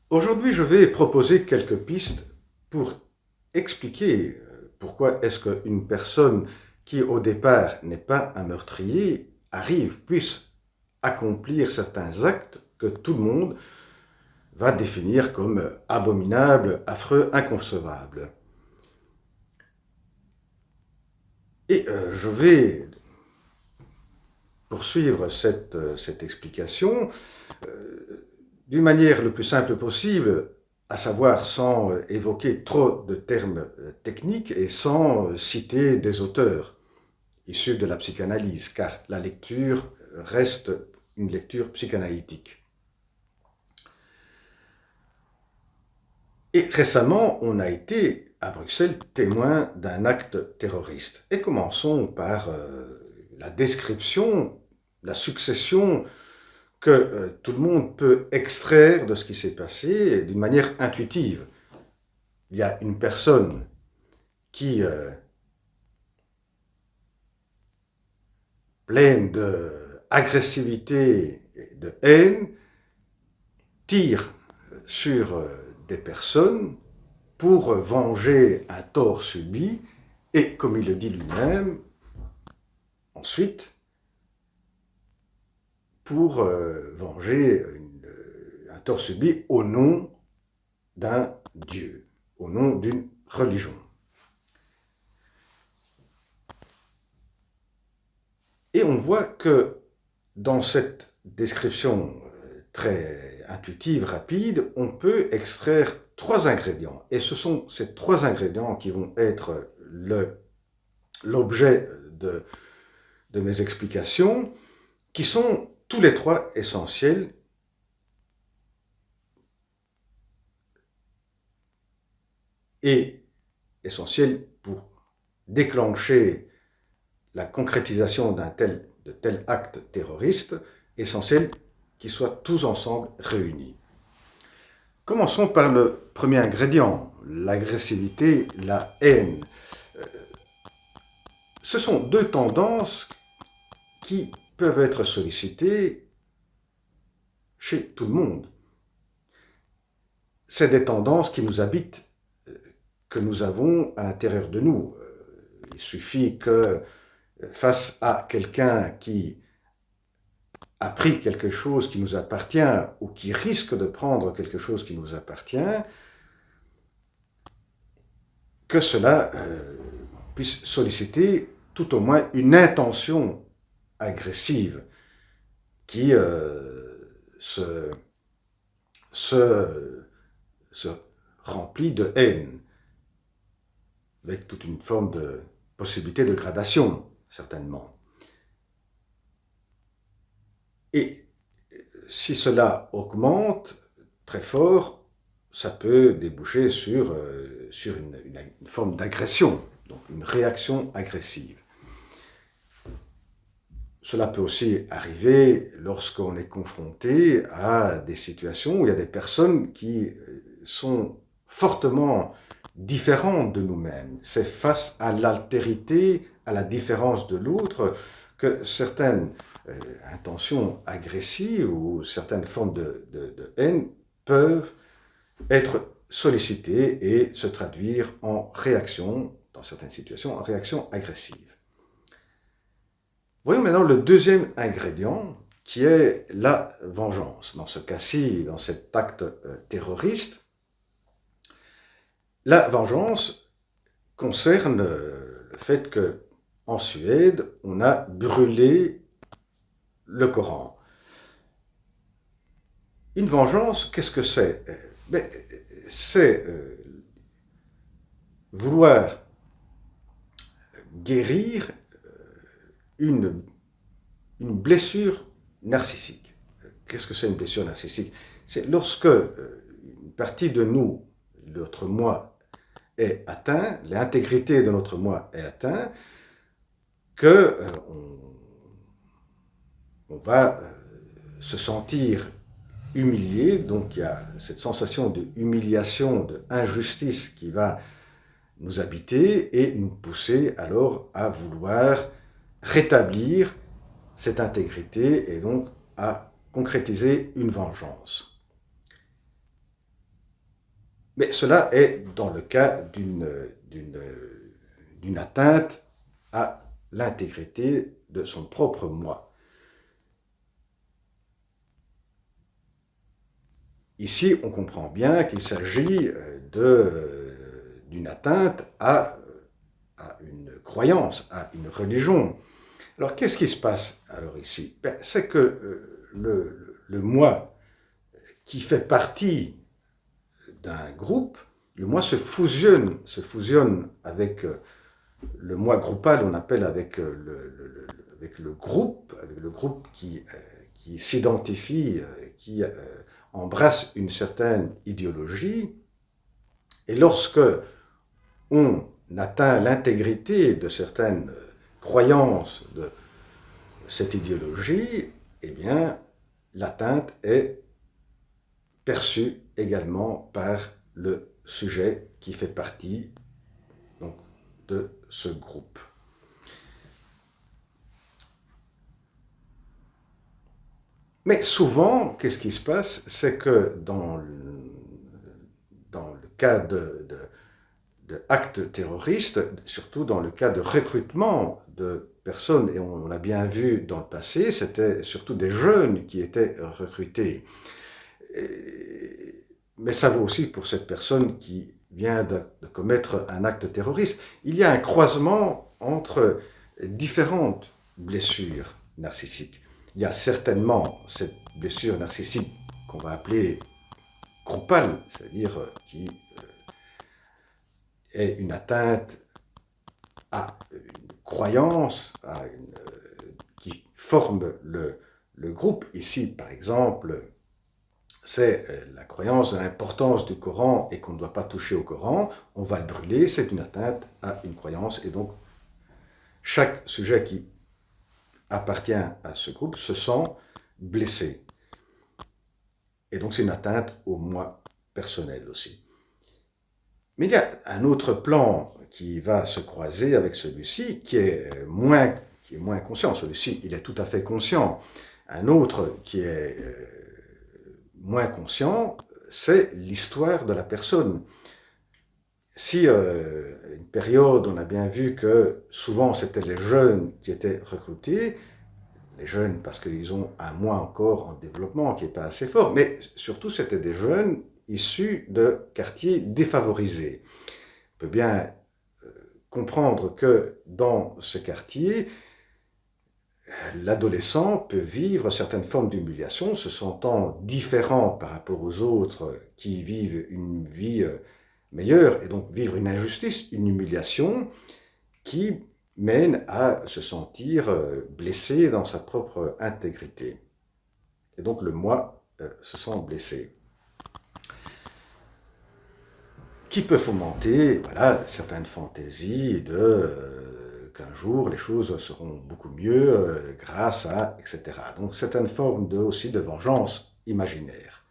Aujourd'hui, je vais proposer quelques pistes pour expliquer pourquoi est-ce qu'une personne qui au départ n'est pas un meurtrier puisse accomplir certains actes que tout le monde va définir comme abominables, affreux, inconcevables. Et je vais poursuivre cette explication d'une manière le plus simple possible, à savoir sans évoquer trop de termes techniques et sans citer des auteurs issus de la psychanalyse, car la lecture reste une lecture psychanalytique. Et récemment, on a été à Bruxelles témoin d'un acte terroriste. Et commençons par la description, la succession que tout le monde peut extraire de ce qui s'est passé d'une manière intuitive. Il y a une personne qui, pleine d'agressivité et de haine, tire sur des personnes pour venger un tort subi et, comme il le dit lui-même, ensuite, pour venger un tort subi au nom d'un Dieu, au nom d'une religion. Et on voit que dans cette description très intuitive, rapide, on peut extraire 3 ingrédients. Et ce sont ces 3 ingrédients qui vont être l'objet de mes explications, qui sont tous les 3 essentiels et essentiels pour déclencher la concrétisation de tel acte terroriste, essentiels qu'ils soient tous ensemble réunis. Commençons par le premier ingrédient, l'agressivité, la haine. Ce sont 2 tendances qui peuvent être sollicitées chez tout le monde. C'est des tendances qui nous habitent, que nous avons à l'intérieur de nous. Il suffit que face à quelqu'un qui a pris quelque chose qui nous appartient ou qui risque de prendre quelque chose qui nous appartient, que cela puisse solliciter tout au moins une intention agressive qui se remplit de haine, avec toute une forme de possibilité de gradation, certainement. Et si cela augmente très fort, ça peut déboucher sur une forme d'agression, donc une réaction agressive. Cela peut aussi arriver lorsqu'on est confronté à des situations où il y a des personnes qui sont fortement différentes de nous-mêmes. C'est face à l'altérité, à la différence de l'autre, que certaines intentions agressives ou certaines formes de haine peuvent être sollicitées et se traduire en réaction, dans certaines situations, en réaction agressive. Voyons maintenant le deuxième ingrédient, qui est la vengeance. Dans ce cas-ci, dans cet acte terroriste, la vengeance concerne le fait qu'en Suède, on a brûlé le Coran. Une vengeance, qu'est-ce que c'est? C'est vouloir guérir une blessure narcissique. Qu'est-ce que c'est une blessure narcissique? C'est lorsque une partie de nous, notre moi, est atteint, l'intégrité de notre moi est atteinte, que on va se sentir humilié, donc il y a cette sensation de humiliation, de injustice qui va nous habiter et nous pousser alors à vouloir rétablir cette intégrité et donc à concrétiser une vengeance. Mais cela est dans le cas d'une atteinte à l'intégrité de son propre moi. Ici, on comprend bien qu'il s'agit d'une atteinte à une croyance, à une religion. Alors, qu'est-ce qui se passe alors ici? C'est que le moi qui fait partie d'un groupe, le moi se fusionne avec le moi groupal, on appelle avec le groupe qui s'identifie, qui embrasse une certaine idéologie. Et lorsque on atteint l'intégrité de certaines croyances de cette idéologie, eh bien, l'atteinte est perçue également par le sujet qui fait partie donc, de ce groupe. Mais souvent, qu'est-ce qui se passe? C'est que dans le cas d'actes terroristes, surtout dans le cas de recrutement de personnes, et on l'a bien vu dans le passé, c'était surtout des jeunes qui étaient recrutés. Mais ça vaut aussi pour cette personne qui vient de commettre un acte terroriste. Il y a un croisement entre différentes blessures narcissiques. Il y a certainement cette blessure narcissique qu'on va appeler groupale, c'est-à-dire qui est une atteinte à une croyance, qui forme le groupe. Ici, par exemple, c'est la croyance de l'importance du Coran et qu'on ne doit pas toucher au Coran, on va le brûler, c'est une atteinte à une croyance. Et donc, chaque sujet qui appartient à ce groupe se sent blessé. Et donc, c'est une atteinte au moi personnel aussi. Mais il y a un autre plan qui va se croiser avec celui-ci, qui est moins conscient. Celui-ci, il est tout à fait conscient. Un autre qui est moins conscient, c'est l'histoire de la personne. Si une période, on a bien vu que souvent c'était les jeunes qui étaient recrutés, les jeunes parce qu'ils ont un moi encore en développement qui n'est pas assez fort, mais surtout c'était des jeunes issus de quartiers défavorisés. On peut bien comprendre que dans ce quartier, l'adolescent peut vivre certaines formes d'humiliation, se sentant différent par rapport aux autres qui vivent une vie meilleure, et donc vivre une injustice, une humiliation qui mène à se sentir blessé dans sa propre intégrité. Et donc le moi se sent blessé. Qui peut fomenter certaines fantaisies qu'un jour les choses seront beaucoup mieux grâce à, etc. Donc certaines formes aussi de vengeance imaginaire.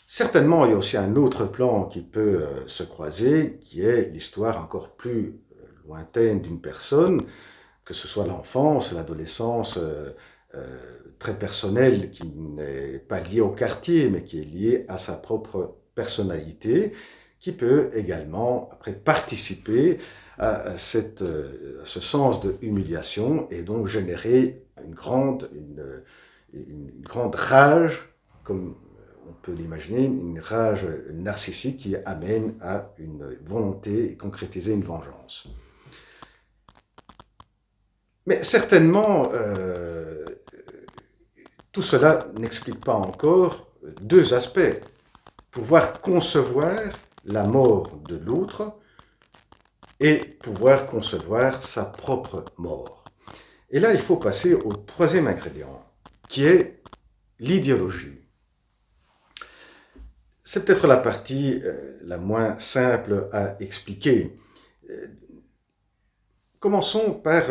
Certainement, il y a aussi un autre plan qui peut se croiser, qui est l'histoire encore plus lointaine d'une personne, que ce soit l'enfance, l'adolescence, très personnelle, qui n'est pas liée au quartier, mais qui est liée à sa propre personnalité, qui peut également après participer à ce sens de humiliation et donc générer une grande rage, comme on peut l'imaginer, une rage narcissique qui amène à une volonté et concrétiser une vengeance. Mais certainement, tout cela n'explique pas encore deux aspects. Pouvoir concevoir la mort de l'autre et pouvoir concevoir sa propre mort. Et là, il faut passer au troisième ingrédient, qui est l'idéologie. C'est peut-être la partie la moins simple à expliquer. Commençons par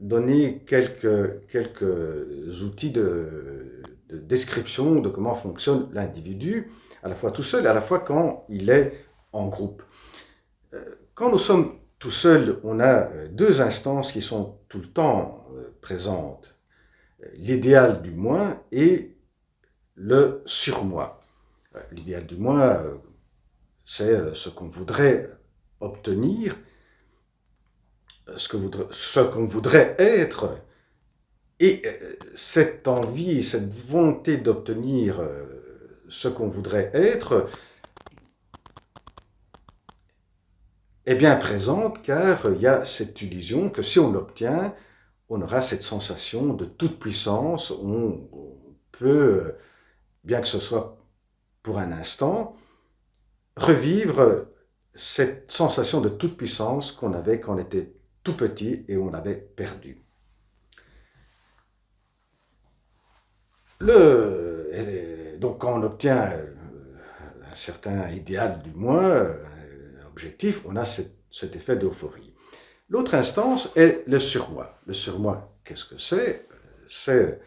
donner quelques outils de description de comment fonctionne l'individu, à la fois tout seul et à la fois quand il est en groupe. Quand nous sommes tout seuls, on a deux instances qui sont tout le temps présentes. L'idéal du moi et le surmoi. L'idéal du moi, c'est ce qu'on voudrait obtenir, ce qu'on voudrait être. Et cette envie, cette volonté d'obtenir ce qu'on voudrait être est bien présente car il y a cette illusion que si on l'obtient, on aura cette sensation de toute puissance. On peut, bien que ce soit pour un instant, revivre cette sensation de toute puissance qu'on avait quand on était tout petit et on l'avait perdue. Donc quand on obtient un certain idéal du moi, objectif, on a cet effet d'euphorie. L'autre instance est le surmoi. Le surmoi, qu'est-ce que c'est? C'est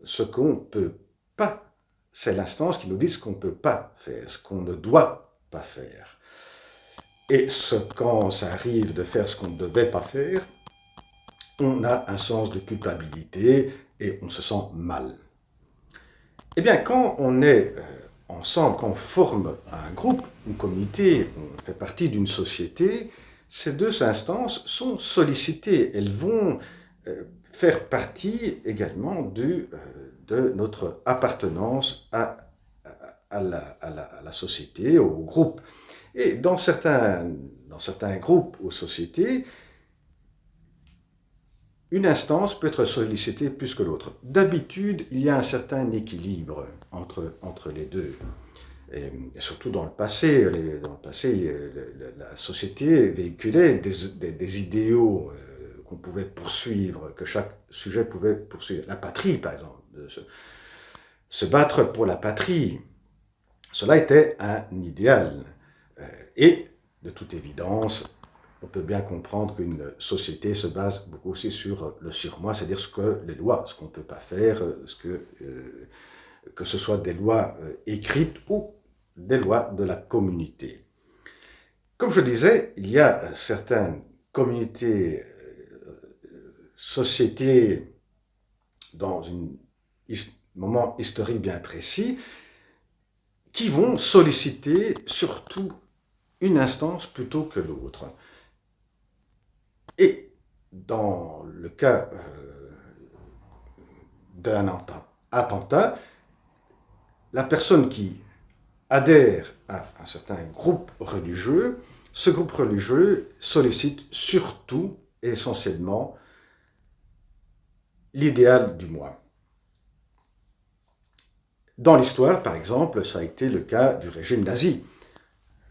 ce qu'on ne peut pas. C'est l'instance qui nous dit ce qu'on ne peut pas faire, ce qu'on ne doit pas faire. Et quand ça arrive de faire ce qu'on ne devait pas faire, on a un sens de culpabilité et on se sent mal. Eh bien, quand on est ensemble, quand on forme un groupe, une communauté, on fait partie d'une société, ces deux instances sont sollicitées. Elles vont faire partie également de notre appartenance à la société, au groupe. Et dans certains groupes ou sociétés, une instance peut être sollicitée plus que l'autre. D'habitude, il y a un certain équilibre entre les deux. Et surtout dans le passé, la société véhiculait des idéaux qu'on pouvait poursuivre, que chaque sujet pouvait poursuivre. La patrie, par exemple, se battre pour la patrie, cela était un idéal. Et, de toute évidence, on peut bien comprendre qu'une société se base beaucoup aussi sur le surmoi, c'est-à-dire les lois, ce qu'on ne peut pas faire, que ce soit des lois écrites ou des lois de la communauté. Comme je disais, il y a certaines communautés, sociétés, dans un moment historique bien précis, qui vont solliciter surtout une instance plutôt que l'autre. Et dans le cas d'un attentat, la personne qui adhère à un certain groupe religieux, ce groupe religieux sollicite surtout et essentiellement l'idéal du moi. Dans l'histoire, par exemple, ça a été le cas du régime nazi.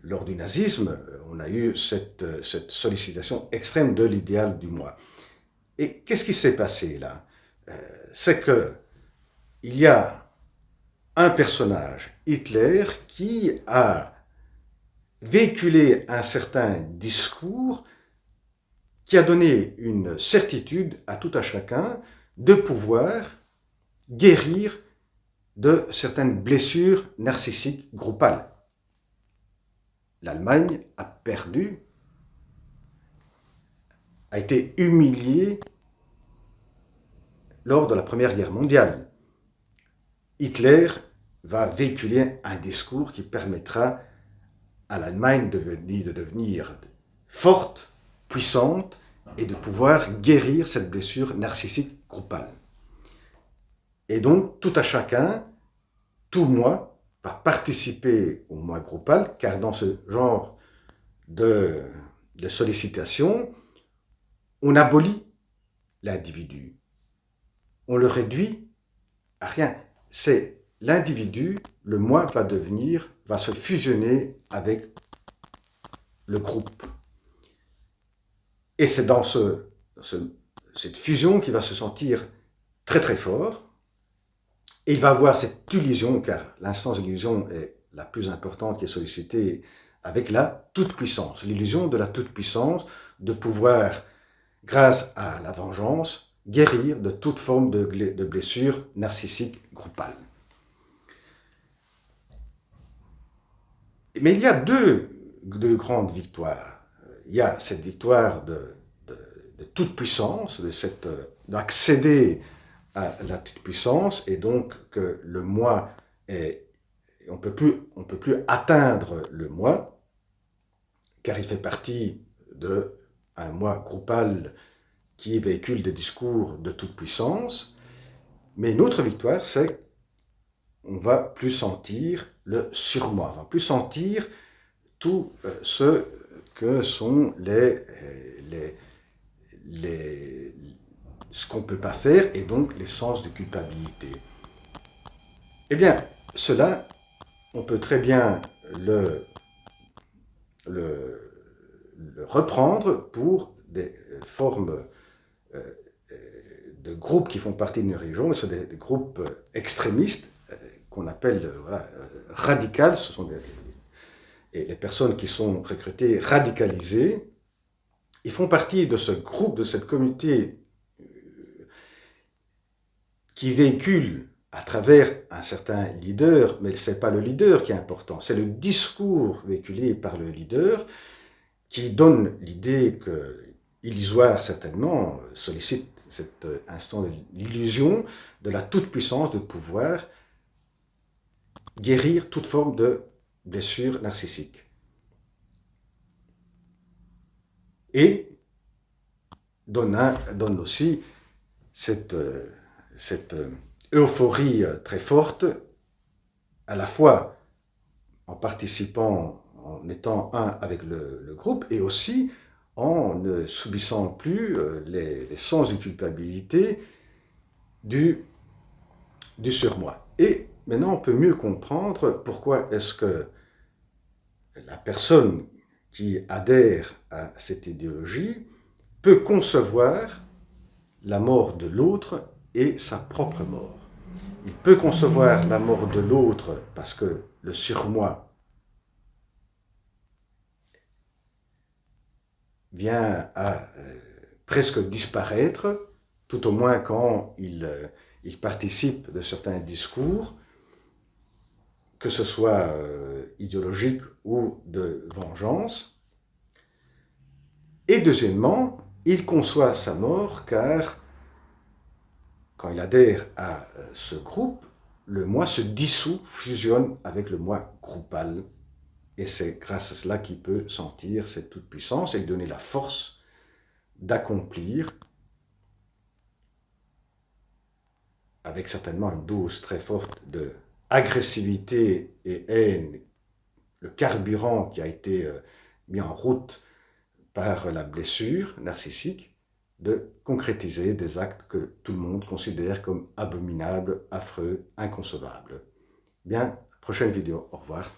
Lors du nazisme, on a eu cette sollicitation extrême de l'idéal du moi. Et qu'est-ce qui s'est passé là? C'est qu'il y a un personnage, Hitler, qui a véhiculé un certain discours qui a donné une certitude à tout à chacun de pouvoir guérir de certaines blessures narcissiques groupales. L'Allemagne a perdu, a été humiliée lors de la Première Guerre mondiale. Hitler va véhiculer un discours qui permettra à l'Allemagne de devenir forte, puissante et de pouvoir guérir cette blessure narcissique groupale. Et donc, tout à chacun, tout moi, va participer au moi groupal, car dans ce genre de sollicitation, on abolit l'individu. On le réduit à rien. C'est l'individu, le moi va se fusionner avec le groupe. Et c'est dans cette fusion qu'il va se sentir très très fort. Et il va avoir cette illusion, car l'instance d'illusion est la plus importante qui est sollicitée, avec la toute-puissance. L'illusion de la toute-puissance, de pouvoir, grâce à la vengeance, guérir de toute forme de blessure narcissique groupale. Mais il y a deux grandes victoires. Il y a cette victoire de toute puissance, d'accéder à la toute puissance, et donc que le moi on on peut plus atteindre le moi, car il fait partie d'un moi groupal qui véhicule des discours de toute puissance. Mais une autre victoire, c'est qu'on va plus sentir le surmoi, on va plus sentir tout ce que sont ce qu'on ne peut pas faire, et donc les sens de culpabilité. Eh bien, cela, on peut très bien le reprendre pour des formes de groupes qui font partie d'une religion, mais ce sont des groupes extrémistes qu'on appelle radicales. Ce sont et les personnes qui sont recrutées radicalisées, ils font partie de ce groupe, de cette communauté qui véhicule à travers un certain leader, mais ce n'est pas le leader qui est important, c'est le discours véhiculé par le leader qui donne l'idée que illusoire certainement, sollicite cet instant de l'illusion de la toute-puissance de pouvoir guérir toute forme de blessure narcissique. Et donne aussi cette euphorie très forte, à la fois en participant, en étant un avec le groupe, et aussi en ne subissant plus les sens de culpabilité du surmoi. Et maintenant, on peut mieux comprendre pourquoi est-ce que la personne qui adhère à cette idéologie peut concevoir la mort de l'autre et sa propre mort. Il peut concevoir la mort de l'autre parce que le surmoi vient à presque disparaître, tout au moins quand il participe de certains discours, que ce soit idéologique ou de vengeance. Et deuxièmement, il conçoit sa mort car quand il adhère à ce groupe, le moi se dissout, fusionne avec le moi groupal. Et c'est grâce à cela qu'il peut sentir cette toute-puissance et lui donner la force d'accomplir, avec certainement une dose très forte de agressivité et haine, le carburant qui a été mis en route par la blessure narcissique, de concrétiser des actes que tout le monde considère comme abominables, affreux, inconcevables. Bien, prochaine vidéo. Au revoir.